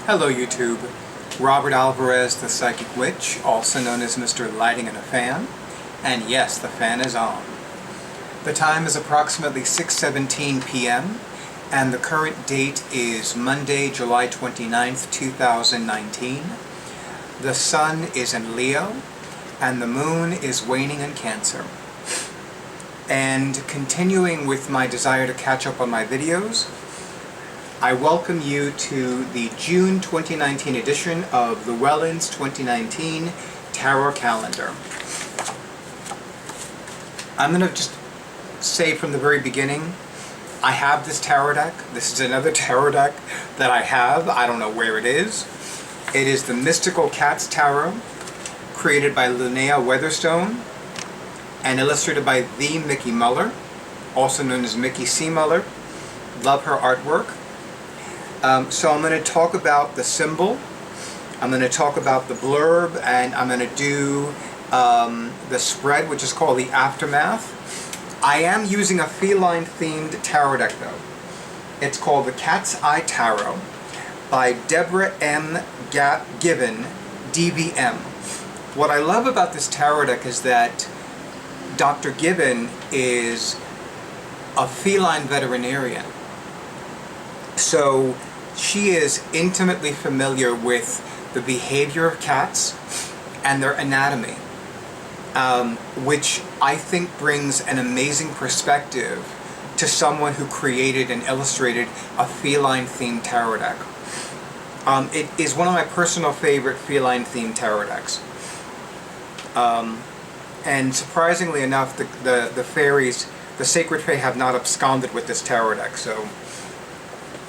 Hello YouTube, Robert Alvarez the Psychic Witch, also known as Mr. Lighting and a Fan, and yes, the fan is on. The time is approximately 6:17 p.m. and the current date is Monday, July 29th, 2019. The sun is in Leo and the moon is waning in Cancer. And continuing with my desire to catch up on my videos, I welcome you to the June 2019 edition of Llewellyn's 2019 Tarot Calendar. I'm going to just say from the very beginning, I have this tarot deck. This is another tarot deck that I have. I don't know where it is. It is the Mystical Cats Tarot, created by Linnea Weatherstone and illustrated by the Mickey Muller, also known as Mickey C. Muller. Love her artwork. So I'm going to talk about the symbol, I'm going to talk about the blurb, and I'm going to do the spread, which is called the Aftermath. I am using a feline-themed tarot deck, though. It's called the Cat's Eye Tarot by Deborah M. Given, DBM. What I love about this tarot deck is that Dr. Given is a feline veterinarian. So she is intimately familiar with the behavior of cats and their anatomy, which I think brings an amazing perspective to someone who created and illustrated a feline-themed tarot deck. It is one of my personal favorite feline-themed tarot decks. And surprisingly enough, the fairies, the Sacred Fae, have not absconded with this tarot deck. So,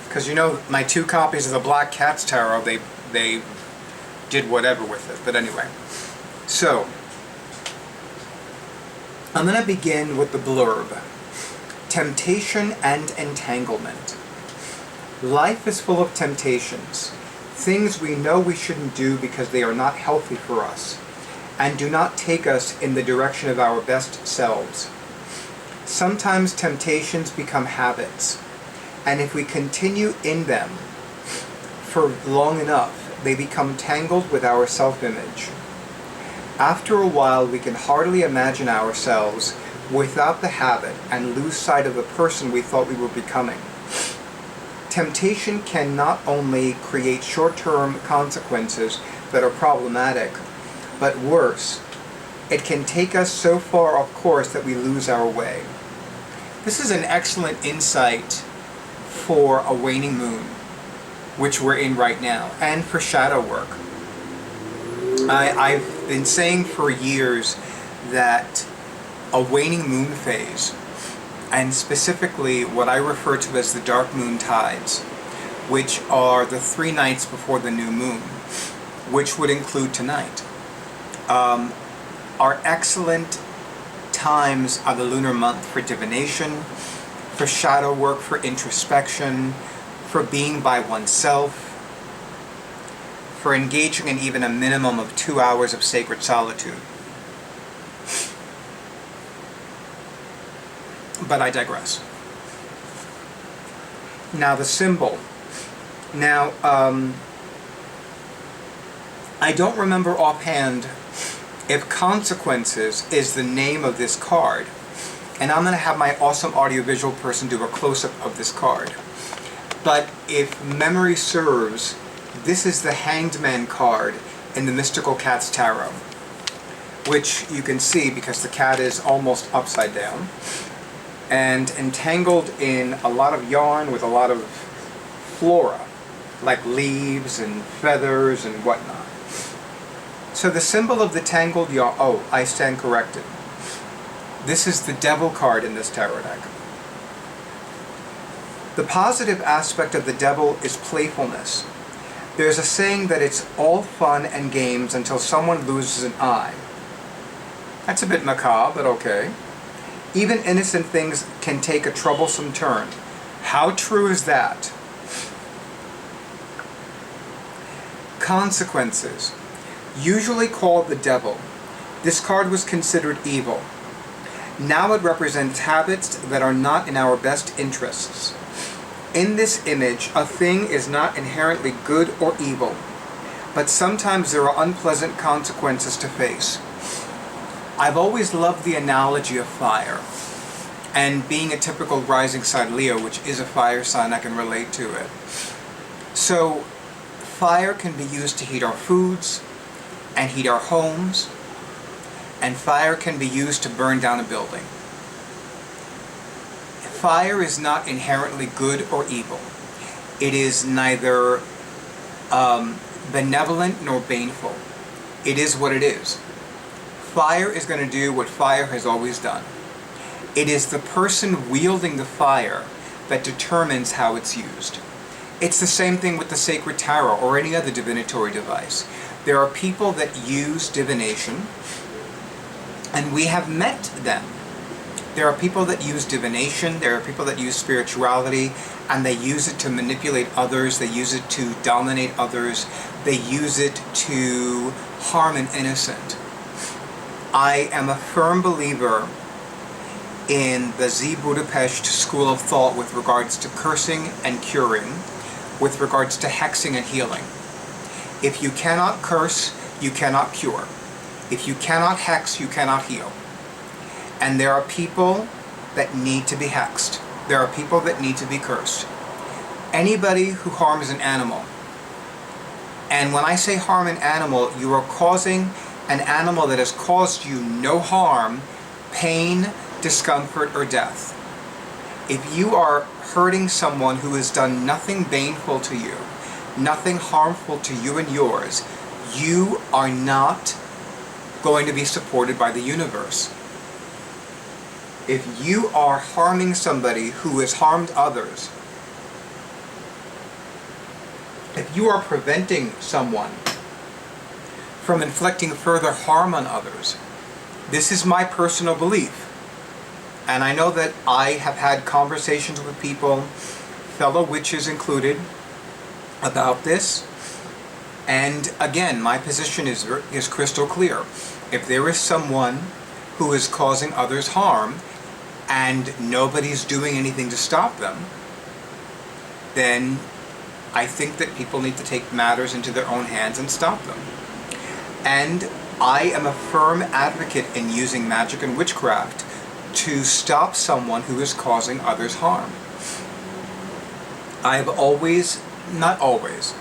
because you know, my two copies of the Black Cats Tarot, they did whatever with it. But anyway, so I'm going to begin with the blurb. Temptation and entanglement. Life is full of temptations, things we know we shouldn't do because they are not healthy for us, and do not take us in the direction of our best selves. Sometimes temptations become habits, and if we continue in them for long enough, they become tangled with our self-image. After a while, we can hardly imagine ourselves without the habit and lose sight of the person we thought we were becoming. Temptation can not only create short-term consequences that are problematic, but worse, it can take us so far off course that we lose our way. This is an excellent insight for a waning moon, which we're in right now, and for shadow work. I've been saying for years that a waning moon phase, and specifically what I refer to as the dark moon tides, which are the 3 nights before the new moon, which would include tonight, are excellent times of the lunar month for divination, for shadow work, for introspection, for being by oneself, for engaging in even a minimum of 2 hours of sacred solitude. But I digress. Now the symbol. Now, I don't remember offhand if Consequences is the name of this card. And I'm going to have my awesome audiovisual person do a close-up of this card. But if memory serves, this is the Hanged Man card in the Mystical Cats Tarot, which you can see because the cat is almost upside down and entangled in a lot of yarn with a lot of flora, like leaves and feathers and whatnot. So the symbol of the tangled yarn, oh, I stand corrected. This is the Devil card in this tarot deck. The positive aspect of the Devil is playfulness. There's a saying that it's all fun and games until someone loses an eye. That's a bit macabre, but okay. Even innocent things can take a troublesome turn. How true is that? Consequences. Usually called the Devil, this card was considered evil. Now it represents habits that are not in our best interests. In this image, a thing is not inherently good or evil, but sometimes there are unpleasant consequences to face. I've always loved the analogy of fire, and being a typical rising sign Leo, which is a fire sign, I can relate to it. So, fire can be used to heat our foods and heat our homes, and fire can be used to burn down a building. Fire is not inherently good or evil. It is neither benevolent nor baneful. It is what it is. Fire is going to do what fire has always done. It is the person wielding the fire that determines how it's used. It's the same thing with the sacred tarot or any other divinatory device. There are people that use divination, and we have met them. There are people that use divination, there are people that use spirituality, and they use it to manipulate others, they use it to dominate others, they use it to harm an innocent. I am a firm believer in the Z Budapest school of thought with regards to cursing and curing, with regards to hexing and healing. If you cannot curse, you cannot cure. If you cannot hex, you cannot heal. And there are people that need to be hexed. There are people that need to be cursed. Anybody who harms an animal, and when I say harm an animal, you are causing an animal that has caused you no harm, pain, discomfort, or death. If you are hurting someone who has done nothing baneful to you, nothing harmful to you and yours, you are not going to be supported by the universe. If you are harming somebody who has harmed others, if you are preventing someone from inflicting further harm on others, this is my personal belief. And I know that I have had conversations with people, fellow witches included, about this. And again, my position is crystal clear. If there is someone who is causing others harm, and nobody's doing anything to stop them, then I think that people need to take matters into their own hands and stop them. And I am a firm advocate in using magic and witchcraft to stop someone who is causing others harm. I've always, not always,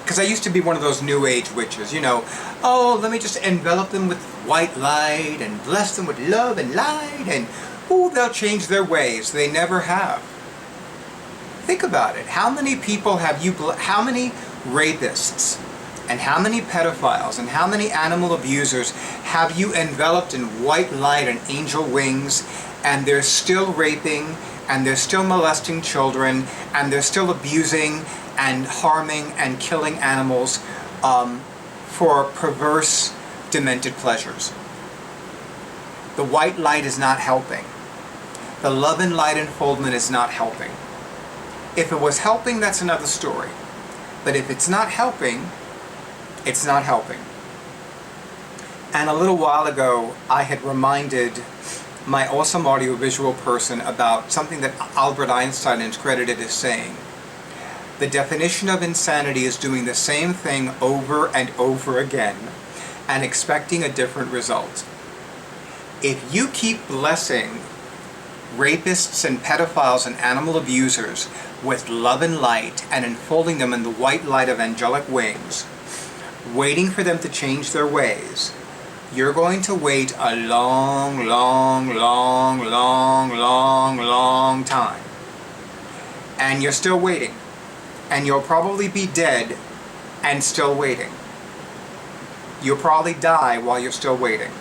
because I used to be one of those new age witches, you know, oh, let me just envelop them with white light and bless them with love and light, and oh, they'll change their ways. They never have. Think about it. How many people have you, how many rapists and how many pedophiles and how many animal abusers have you enveloped in white light and angel wings, and they're still raping, and they're still molesting children, and they're still abusing and harming and killing animals for perverse, demented pleasures? The white light is not helping. The love and light unfoldment is not helping. If it was helping, that's another story. But if it's not helping, it's not helping. And a little while ago, I had reminded my awesome audiovisual person about something that Albert Einstein is credited as saying. The definition of insanity is doing the same thing over and over again and expecting a different result. If you keep blessing rapists and pedophiles and animal abusers with love and light and enfolding them in the white light of angelic wings, waiting for them to change their ways, you're going to wait a long, long, long, long, long, long time. And you're still waiting. And you'll probably be dead and still waiting. You'll probably die while you're still waiting.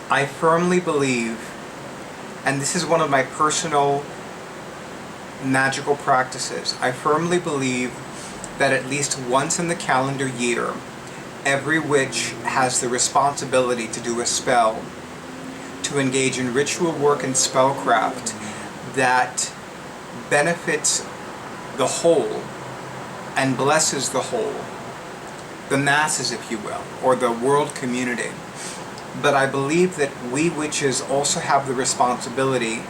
I firmly believe, and this is one of my personal magical practices, I firmly believe that at least once in the calendar year, every witch has the responsibility to do a spell, to engage in ritual work and spellcraft that benefits the whole and blesses the whole, the masses, if you will, or the world community. But I believe that we witches also have the responsibility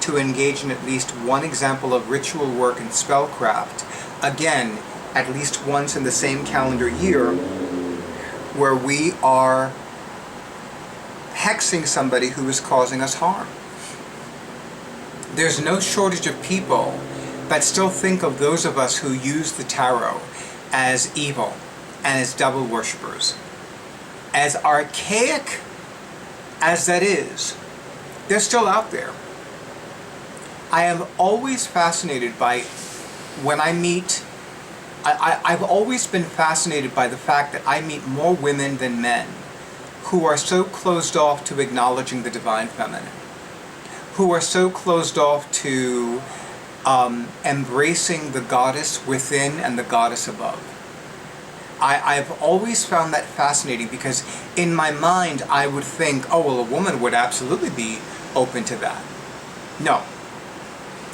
to engage in at least one example of ritual work and spellcraft, again, at least once in the same calendar year, where we are hexing somebody who is causing us harm. There's no shortage of people that still think of those of us who use the tarot as evil and as devil worshippers. As archaic as that is, they're still out there. I am always fascinated by when I meet, I've always been fascinated by the fact that I meet more women than men who are so closed off to acknowledging the divine feminine, who are so closed off to embracing the goddess within and the goddess above. I've always found that fascinating because in my mind I would think, oh well, a woman would absolutely be open to that. No.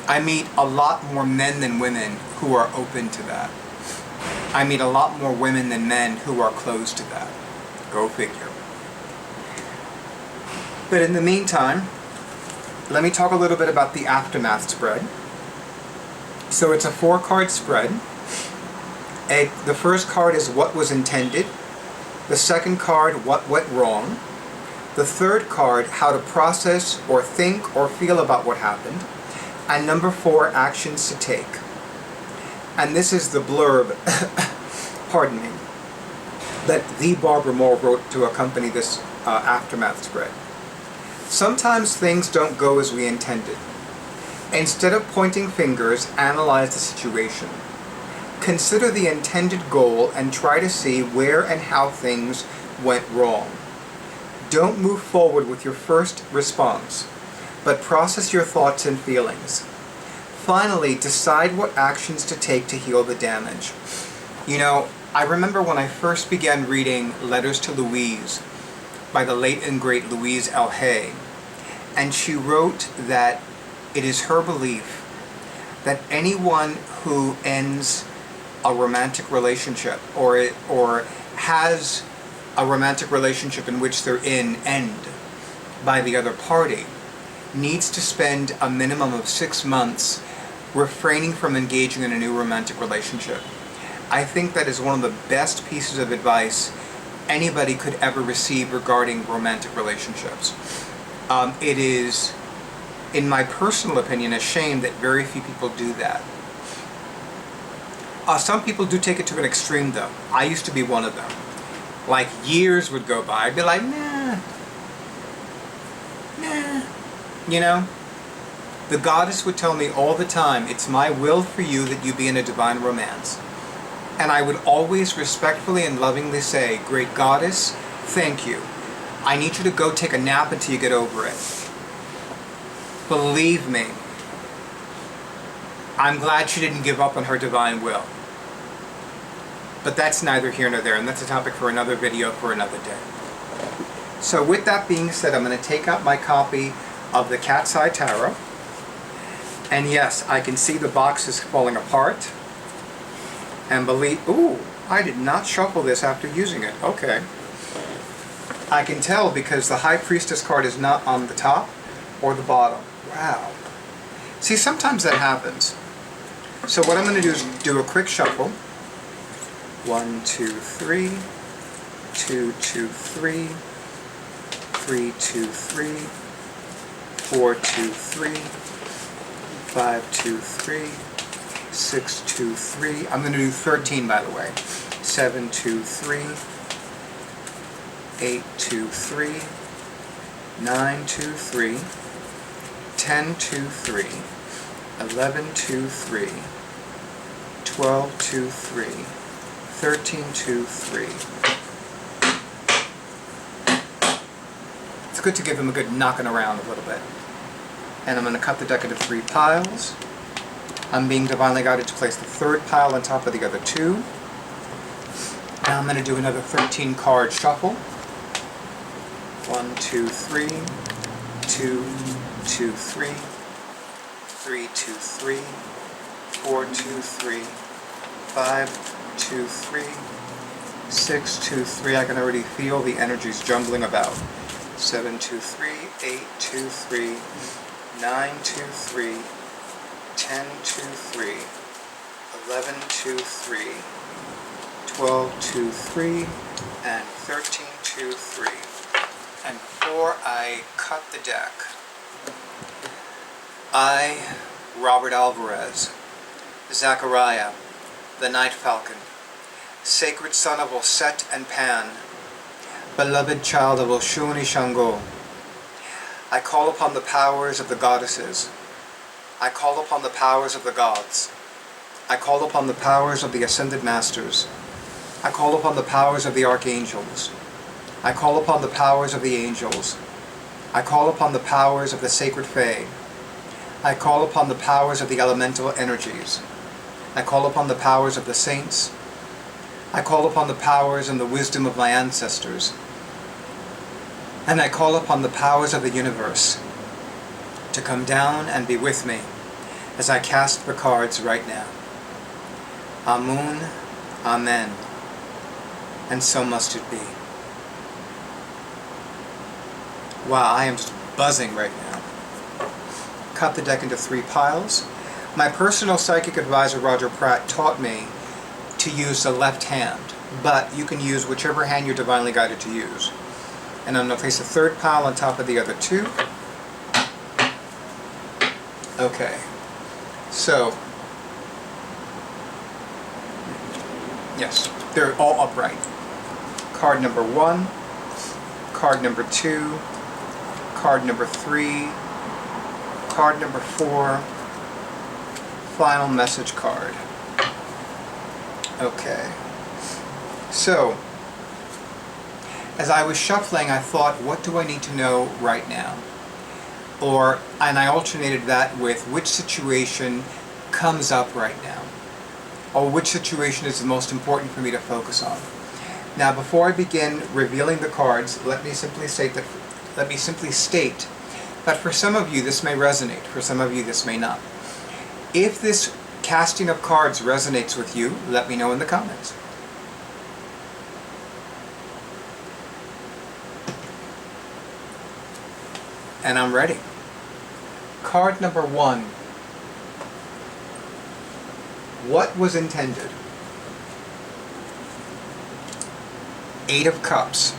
I meet a lot more men than women who are open to that. I meet a lot more women than men who are closed to that. Go figure. But in the meantime, let me talk a little bit about the aftermath spread. So it's a 4-card spread. The first card is what was intended. The second card, what went wrong. The third card, how to process or think or feel about what happened. And number 4, actions to take. And this is the blurb, pardon me, that the Barbara Moore wrote to accompany this aftermath spread. Sometimes things don't go as we intended. Instead of pointing fingers, analyze the situation. Consider the intended goal and try to see where and how things went wrong. Don't move forward with your first response, but process your thoughts and feelings. Finally, decide what actions to take to heal the damage. You know, I remember when I first began reading Letters to Louise by the late and great Louise L. Hay, and she wrote that it is her belief that anyone who ends a romantic relationship or has a romantic relationship in which they're end by the other party needs to spend a minimum of 6 months refraining from engaging in a new romantic relationship. I think that is one of the best pieces of advice anybody could ever receive regarding romantic relationships. It is, in my personal opinion, a shame that very few people do that. Some people do take it to an extreme though. I used to be one of them. Like years would go by, I'd be like, nah. You know? The goddess would tell me all the time, it's my will for you that you be in a divine romance. And I would always respectfully and lovingly say, great goddess, thank you. I need you to go take a nap until you get over it. Believe me, I'm glad she didn't give up on her divine will. But that's neither here nor there, and that's a topic for another video for another day. So with that being said, I'm going to take out my copy of the Cat's Eye Tarot. And yes, I can see the box is falling apart. And believe, ooh, I did not shuffle this after using it. Okay. I can tell because the High Priestess card is not on the top or the bottom. Wow. See, sometimes that happens. So what I'm going to do is do a quick shuffle. 1, 2, 3, 2, 2, 3, 3, 2, 3, 4, 2, 3, 5, 2, 3, 6, 2, 3. I'm going to do 13, by the way. 7, 2, 3, 8, 2, 3, 9, 2, 3, 10, 2, 3, 11, 2, 3, 12, 2, 3, 13, 2, 3. It's good to give them a good knocking around a little bit. And I'm going to cut the deck into 3 piles. I'm being divinely guided to place the 3rd pile on top of the other 2. Now I'm going to do another 13 card shuffle. 1, 2, 3, 2, 2, 3, 3, 2, 3, 4, 2, 3, 5, 2, 3, 6, 2, 3. I can already feel the energies jumbling about. 7, 2, 3, 8, 2, 3, 9, 2, 3, 10, 2, 3, 11, 2, 3, 12, 2, 3, and 13, 2, 3. And before I cut the deck, I, Robert Alvarez, Zachariah, the Night Falcon, sacred son of Oset and Pan, beloved child of Oshun and Shango, I call upon the powers of the goddesses. I call upon the powers of the gods. I call upon the powers of the ascended masters. I call upon the powers of the archangels. I call upon the powers of the angels. I call upon the powers of the sacred fae. I call upon the powers of the elemental energies. I call upon the powers of the saints. I call upon the powers and the wisdom of my ancestors. And I call upon the powers of the universe to come down and be with me as I cast the cards right now. Amun, Amen. And so must it be. Wow, I am just buzzing right now. Cut the deck into 3 piles. My personal psychic advisor, Roger Pratt, taught me to use the left hand, but you can use whichever hand you're divinely guided to use. And I'm going to place a 3rd pile on top of the other 2. Okay, so, yes, they're all upright. Card number 1, card number 2, card number 3, card number 4, final message card. Okay, so, as I was shuffling, I thought, what do I need to know right now? And I alternated that with which situation comes up right now, or which situation is the most important for me to focus on. Now, before I begin revealing the cards, let me simply state that for some of you this may resonate, for some of you this may not. If this casting of cards resonates with you, let me know in the comments. And I'm ready. Card number 1. What was intended? 8 of Cups.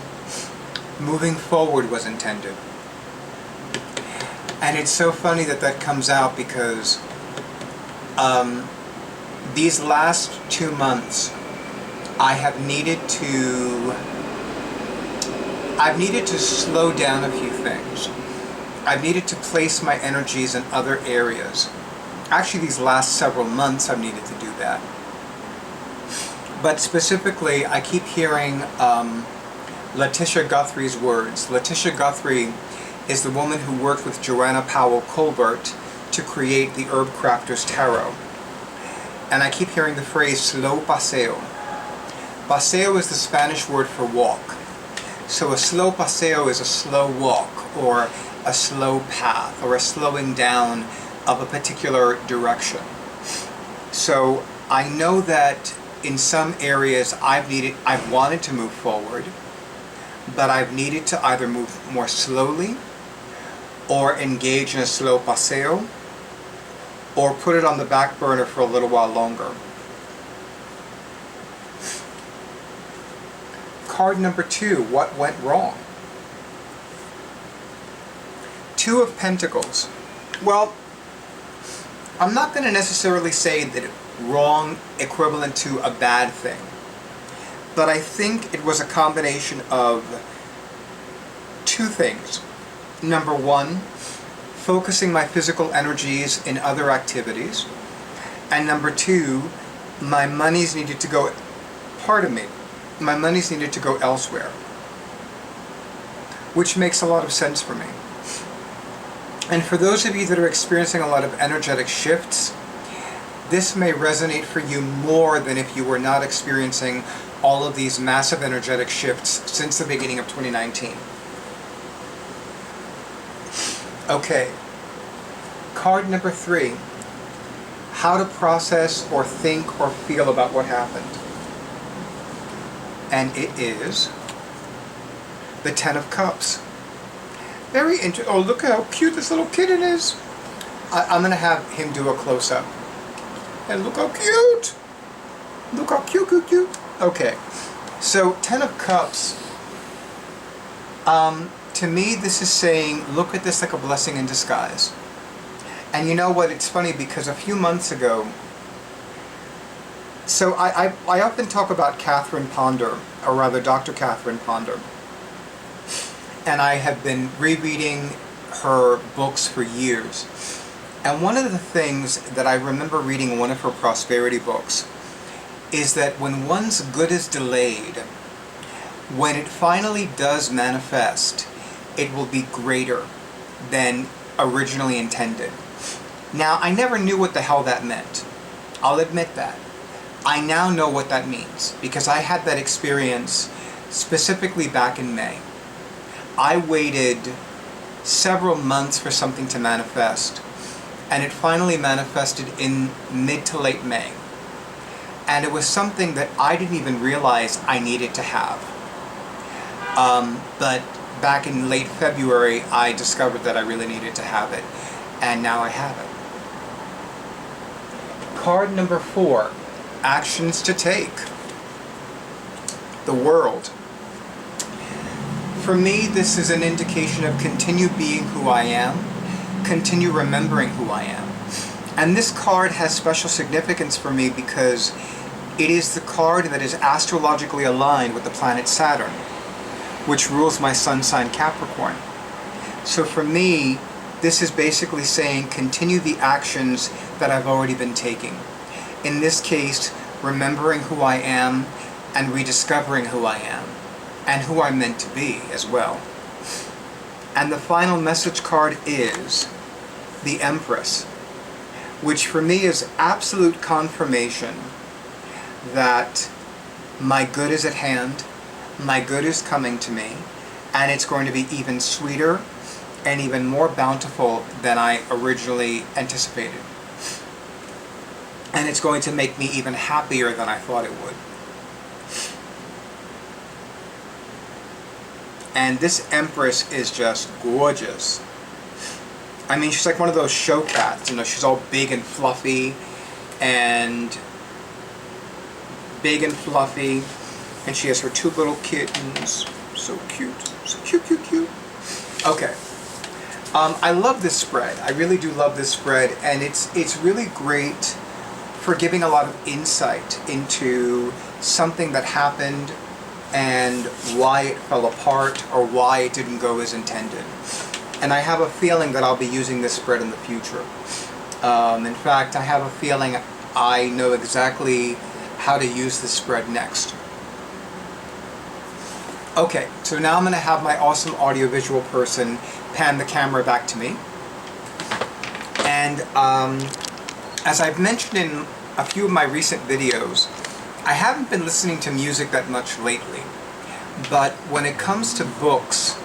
Moving forward was intended. And it's so funny that that comes out because these last 2 months I've needed to slow down a few things. I've needed to place my energies in other areas. Actually, these last several months I've needed to do that. But specifically, I keep hearing Letitia Guthrie's words. Letitia Guthrie is the woman who worked with Joanna Powell Colbert to create the Herb Crafter's Tarot. And I keep hearing the phrase slow paseo. Paseo is the Spanish word for walk. So a slow paseo is a slow walk, or a slow path, or a slowing down of a particular direction. So I know that in some areas I've wanted to move forward, but I've needed to either move more slowly, or engage in a slow paseo, or put it on the back burner for a little while longer. Card number 2, what went wrong? 2 of Pentacles. Well, I'm not going to necessarily say that wrong equivalent to a bad thing, but I think it was a combination of 2 things. Number 1, focusing my physical energies in other activities, and number 2, my monies needed to go, my monies needed to go elsewhere, which makes a lot of sense for me. And for those of you that are experiencing a lot of energetic shifts, this may resonate for you more than if you were not experiencing all of these massive energetic shifts since the beginning of 2019. Okay, card number 3, how to process or think or feel about what happened. And it is the 10 of Cups. Very interesting. Oh, look how cute this little kitten is. I'm going to have him do a close-up. And look how cute! Look how cute, cute, cute. Okay, so 10 of Cups. To me, this is saying, look at this like a blessing in disguise. And you know what, it's funny because a few months ago, so I often talk about Catherine Ponder, or rather Dr. Catherine Ponder. And I have been rereading her books for years. And one of the things that I remember reading in one of her prosperity books is that when one's good is delayed, when it finally does manifest, it will be greater than originally intended. Now, I never knew what the hell that meant. I'll admit that. I now know what that means, because I had that experience specifically back in May. I waited several months for something to manifest, and it finally manifested in mid to late May. And it was something that I didn't even realize I needed to have. But back in late February, I discovered that I really needed to have it, and now I have it. Card number 4, actions to take. The World. For me, this is an indication of continue being who I am, continue remembering who I am. And this card has special significance for me because it is the card that is astrologically aligned with the planet Saturn, which rules my sun sign Capricorn. So for me, this is basically saying continue the actions that I've already been taking. In this case, remembering who I am and rediscovering who I am and who I'm meant to be as well. And the final message card is the Empress, which for me is absolute confirmation that my good is at hand, my good is coming to me, and it's going to be even sweeter and even more bountiful than I originally anticipated. And it's going to make me even happier than I thought it would. And this Empress is just gorgeous. I mean, she's like one of those show cats, you know, she's all big and fluffy, and she has her 2 little kittens. So cute. So cute, cute, cute. Okay. I love this spread. I really do love this spread, and it's really great for giving a lot of insight into something that happened and why it fell apart or why it didn't go as intended. And I have a feeling that I'll be using this spread in the future. In fact, I have a feeling I know exactly how to use this spread next. Okay, so now I'm going to have my awesome audiovisual person pan the camera back to me. And as I've mentioned in a few of my recent videos, I haven't been listening to music that much lately. But when it comes to books,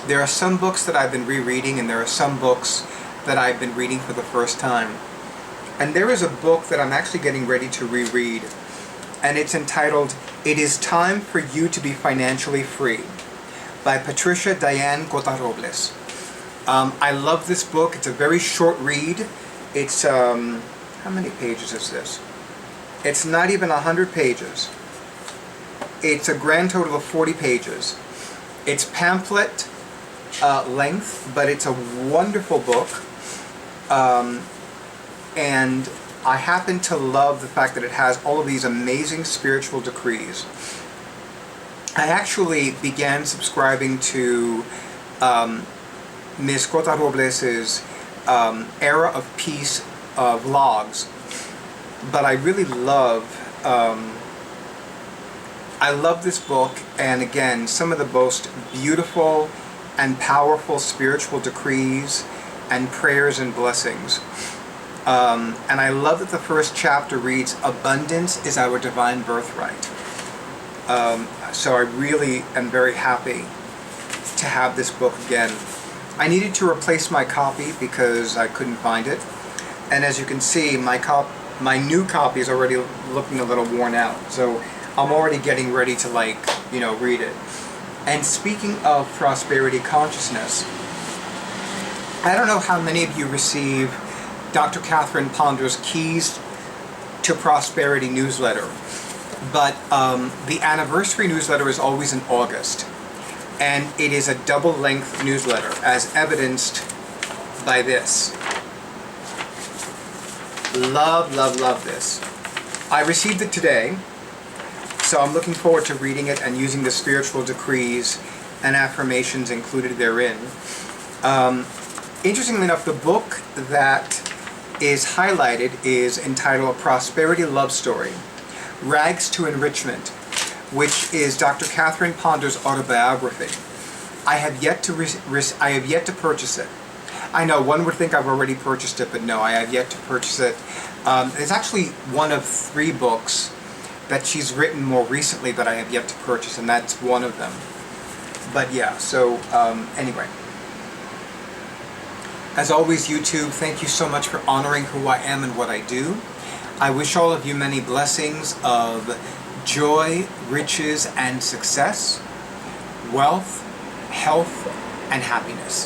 there are some books that I've been rereading, and there are some books that I've been reading for the first time. And there is a book that I'm actually getting ready to reread, and it's entitled, It Is Time for You to Be Financially Free, by Patricia Diane Gota-Robles. I love this book. It's a very short read. It's, how many pages is this? It's not even 100 pages. It's a grand total of 40 pages. It's pamphlet length, but it's a wonderful book. And I happen to love the fact that it has all of these amazing spiritual decrees. I actually began subscribing to Ms. Gota-Robles' Era of Peace vlogs, but I really love this book, and again, some of the most beautiful and powerful spiritual decrees and prayers and blessings. And I love that the first chapter reads, Abundance is our divine birthright. So I really am very happy to have this book again. I needed to replace my copy because I couldn't find it. And as you can see, my new copy is already looking a little worn out. So I'm already getting ready to, like, you know, read it. And speaking of prosperity consciousness, I don't know how many of you receive Dr. Catherine Ponder's Keys to Prosperity newsletter. But the anniversary newsletter is always in August. And it is a double-length newsletter, as evidenced by this. Love, love, love this. I received it today, so I'm looking forward to reading it and using the spiritual decrees and affirmations included therein. Interestingly enough, the book that is highlighted is entitled A Prosperity Love Story, Rags to Enrichment, which is Dr. Catherine Ponder's autobiography. I have yet to purchase it. I know one would think I've already purchased it, but no, I have yet to purchase it. It's actually one of 3 books that she's written more recently that I have yet to purchase, and that's one of them. But yeah, so anyway. As always, YouTube, thank you so much for honoring who I am and what I do. I wish all of you many blessings of joy, riches, and success, wealth, health, and happiness.